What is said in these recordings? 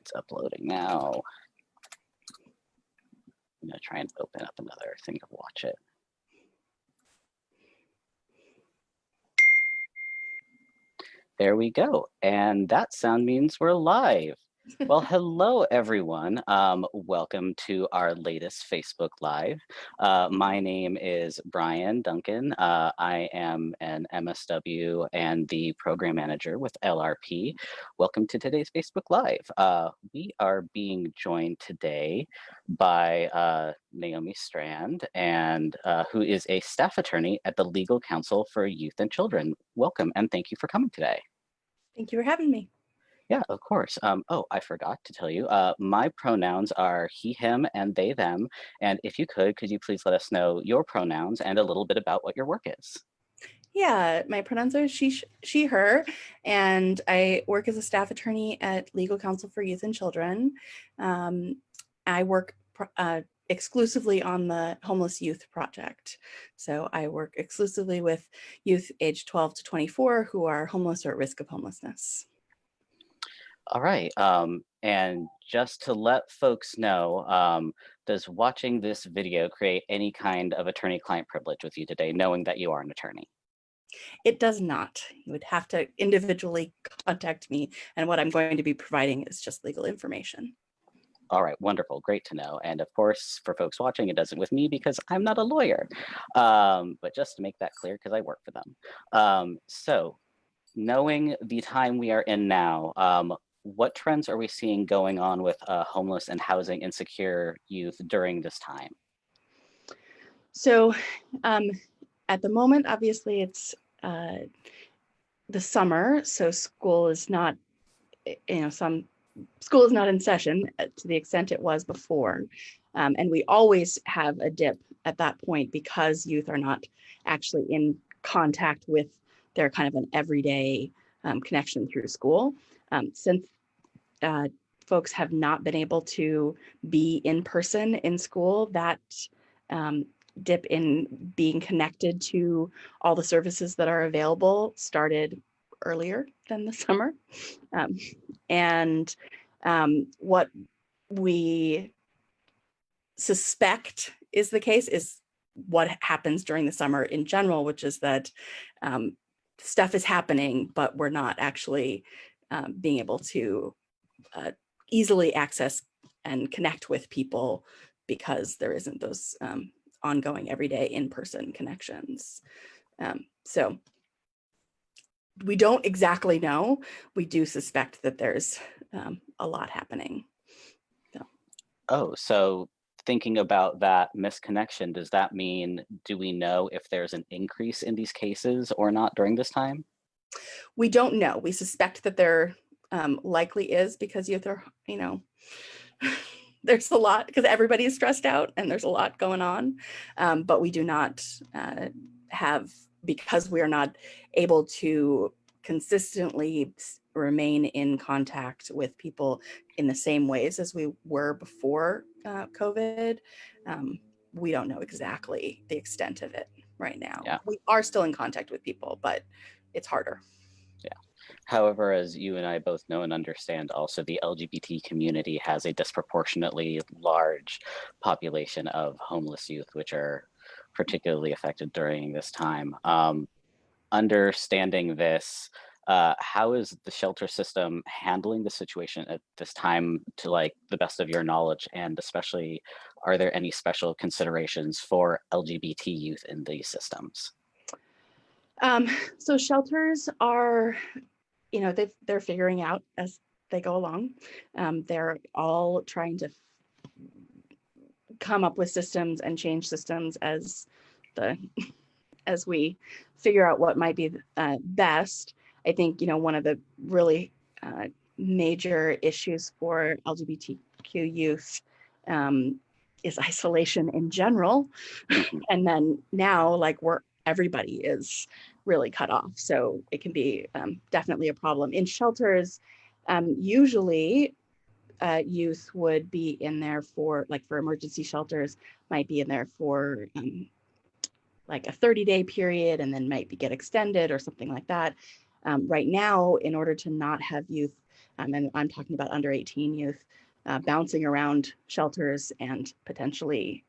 It's uploading now. I'm gonna try and open up another thing to watch it. There we go. And that sound means we're live. Well, hello, everyone. Welcome to our latest Facebook Live. My name is Bryan Dunncan. I am an MSW and the program manager with LRP. Welcome to today's Facebook Live. We are being joined today by Naomi Strand, and who is a staff attorney at the Legal Counsel for Youth and Children. Welcome, and thank you for coming today. Thank you for having me. Yeah, of course. Oh, I forgot to tell you, my pronouns are he, him, and they, them. And if you could you please let us know your pronouns and a little bit about what your work is? Yeah, my pronouns are she, her, and I work as a staff attorney at Legal Counsel for Youth and Children. I work exclusively on the Homeless Youth Project. So I work exclusively with youth aged 12 to 24 who are homeless or at risk of homelessness. All right. And just to let folks know, does watching this video create any kind of attorney-client privilege with you today, knowing that you are an attorney? It does not. You would have to individually contact me, and what I'm going to be providing is just legal information. All right, wonderful, great to know. And of course, for folks watching, it doesn't with me because I'm not a lawyer, but just to make that clear, because I work for them. So knowing the time we are in now, what trends are we seeing going on with homeless and housing insecure youth during this time? So at the moment, obviously it's the summer, so school is not, school is not in session to the extent it was before. And we always have a dip at that point because youth are not actually in contact with their kind of an everyday connection through school. Since folks have not been able to be in person in school, that dip in being connected to all the services that are available started earlier than the summer. What we suspect is the case is what happens during the summer in general, which is that stuff is happening, but we're not actually being able to easily access and connect with people because there isn't those ongoing everyday in-person connections. So we don't exactly know. We do suspect that there's a lot happening. So. Oh, so thinking about that misconnection, does that mean, do we know if there's an increase in these cases or not during this time? We don't know. We suspect that there likely is because youth are, there's a lot because everybody is stressed out and there's a lot going on. But we do not have, because we are not able to consistently remain in contact with people in the same ways as we were before COVID. We don't know exactly the extent of it right now. Yeah. We are still in contact with people, but it's harder. Yeah. However, as you and I both know and understand, also the LGBT community has a disproportionately large population of homeless youth, which are particularly affected during this time. Understanding this, how is the shelter system handling the situation at this time to like the best of your knowledge? And especially, are there any special considerations for LGBT youth in these systems? So shelters are, they're figuring out as they go along. They're all trying to come up with systems and change systems as we figure out what might be best. I think, one of the really major issues for LGBTQ youth is isolation in general. And then now, like, everybody is really cut off. So it can be definitely a problem. In shelters, usually youth would be in there for emergency shelters, might be in there for like a 30-day period and then might get extended or something like that. Right now, in order to not have youth and I'm talking about under 18 youth, bouncing around shelters and potentially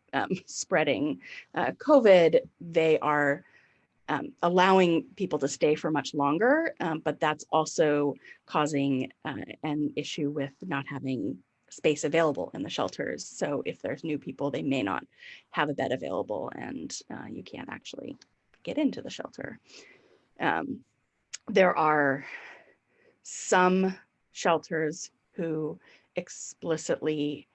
spreading COVID, they are allowing people to stay for much longer, but that's also causing an issue with not having space available in the shelters. So if there's new people, they may not have a bed available, and you can't actually get into the shelter. There are some shelters who explicitly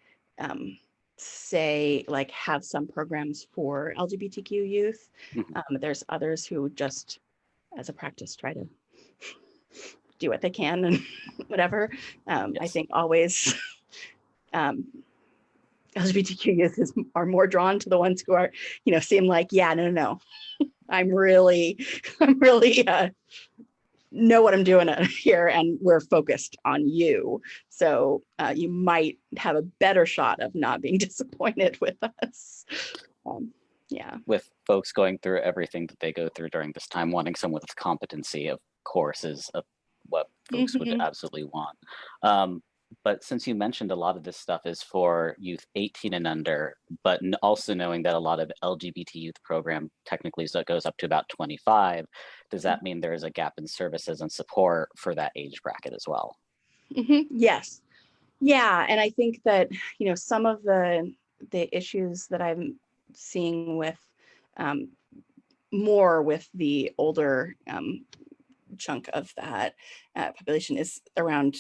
say, like, have some programs for LGBTQ youth. There's others who just, as a practice, try to do what they can and whatever. Yes. I think always LGBTQ youth are more drawn to the ones who are, seem like, yeah, no, I'm really know what I'm doing here, and we're focused on you. So you might have a better shot of not being disappointed with us. Yeah. With folks going through everything that they go through during this time, wanting someone with competency, of course, is what folks would absolutely want. But since you mentioned a lot of this stuff is for youth 18 and under, but also knowing that a lot of LGBT youth program technically goes up to about 25, does that mean there is a gap in services and support for that age bracket as well? Yes. Yeah. And I think that, some of the issues that I'm seeing with more with the older chunk of that population is around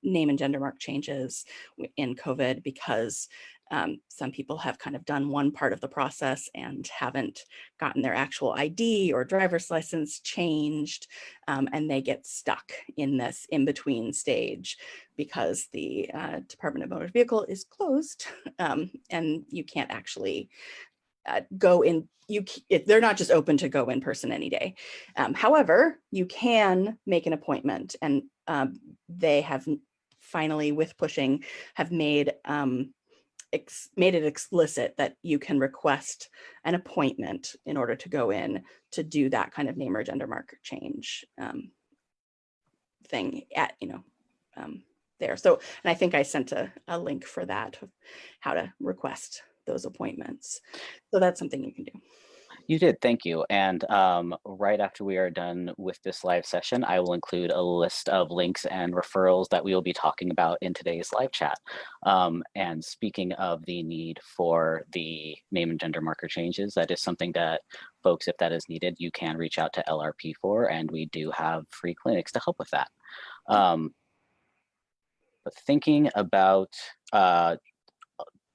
name and gender mark changes in COVID, because some people have kind of done one part of the process and haven't gotten their actual ID or driver's license changed, and they get stuck in this in-between stage because the Department of Motor Vehicle is closed, and you can't actually go in. They're not just open to go in person any day. However, you can make an appointment, and they have finally, with pushing, have made it explicit that you can request an appointment in order to go in to do that kind of name or gender marker change thing at there. So, and I think I sent a link for that, of how to request those appointments. So that's something you can do. You did, thank you. And right after we are done with this live session, I will include a list of links and referrals that we will be talking about in today's live chat. And speaking of the need for the name and gender marker changes, that is something that folks, if that is needed, you can reach out to LRP for, and we do have free clinics to help with that. But thinking about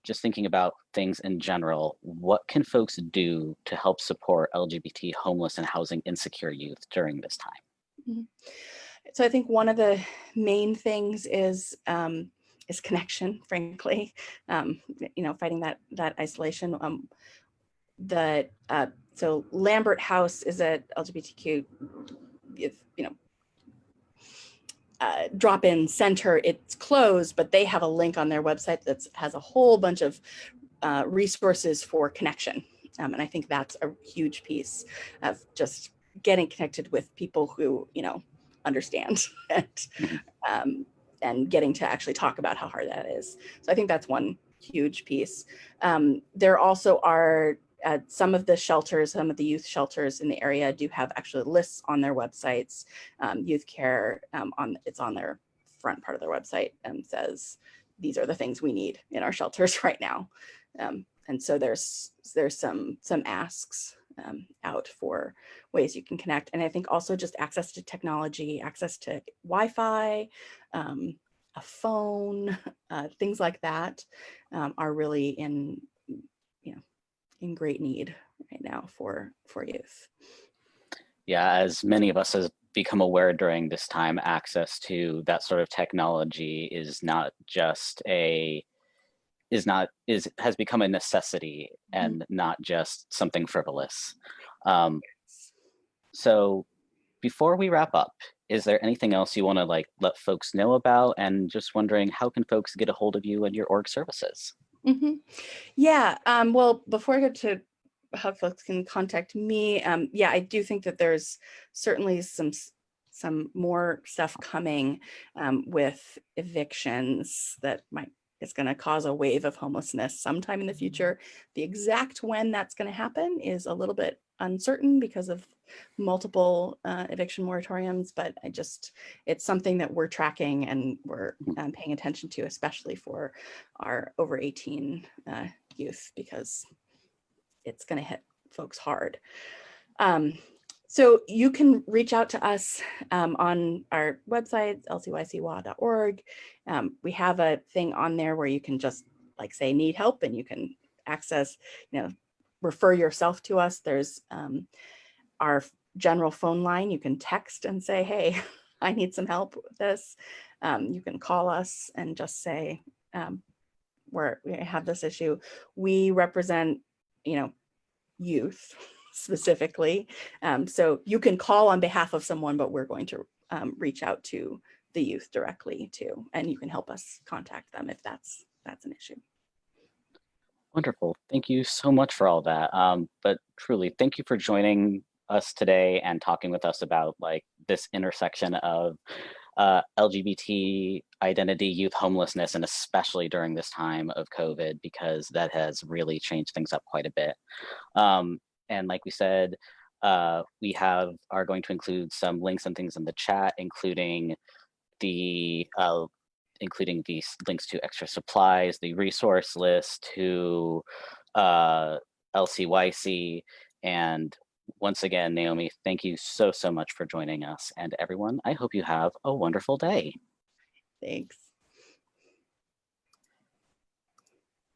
just thinking about things in general, what can folks do to help support LGBT homeless and housing insecure youth during this time? So I think one of the main things is connection, frankly, fighting that isolation. So Lambert House is a LGBTQ, drop-in center. It's closed, but they have a link on their website that has a whole bunch of resources for connection. And I think that's a huge piece of just getting connected with people who, understand and getting to actually talk about how hard that is. So I think that's one huge piece. There also are some of the shelters, some of the youth shelters in the area do have actually lists on their websites. Youth Care, it's on their front part of their website, and says, these are the things we need in our shelters right now. And so there's some asks out for ways you can connect. And I think also just access to technology, access to Wi-Fi, a phone, things like that are really in great need right now for youth. Yeah, as many of us has become aware during this time, access to that sort of technology is not just has become a necessity and not just something frivolous. So before we wrap up, is there anything else you want to let folks know about? And just wondering, how can folks get a hold of you and your org services? Yeah, well, before I go to how folks can contact me, yeah, I do think that there's certainly some some more stuff coming with evictions that is going to cause a wave of homelessness sometime in the future. The exact when that's going to happen is a little bit uncertain because of multiple eviction moratoriums, but it's something that we're tracking and we're paying attention to, especially for our over 18 youth, because it's going to hit folks hard. So you can reach out to us on our website, lcycwa.org. We have a thing on there where you can just say need help, and you can access, refer yourself to us. There's our general phone line. You can text and say, hey, I need some help with this. You can call us and just say, we have this issue. We represent, youth specifically. So you can call on behalf of someone, but we're going to reach out to the youth directly too. And you can help us contact them if that's an issue. Wonderful. Thank you so much for all that. But truly, thank you for joining us today and talking with us about this intersection of LGBT identity, youth homelessness, and especially during this time of COVID, because that has really changed things up quite a bit. And like we said, we are going to include some links and things in the chat, including these links to extra supplies, the resource list, to LCYC. And once again, Naomi, thank you so much for joining us. And everyone, I hope you have a wonderful day. Thanks.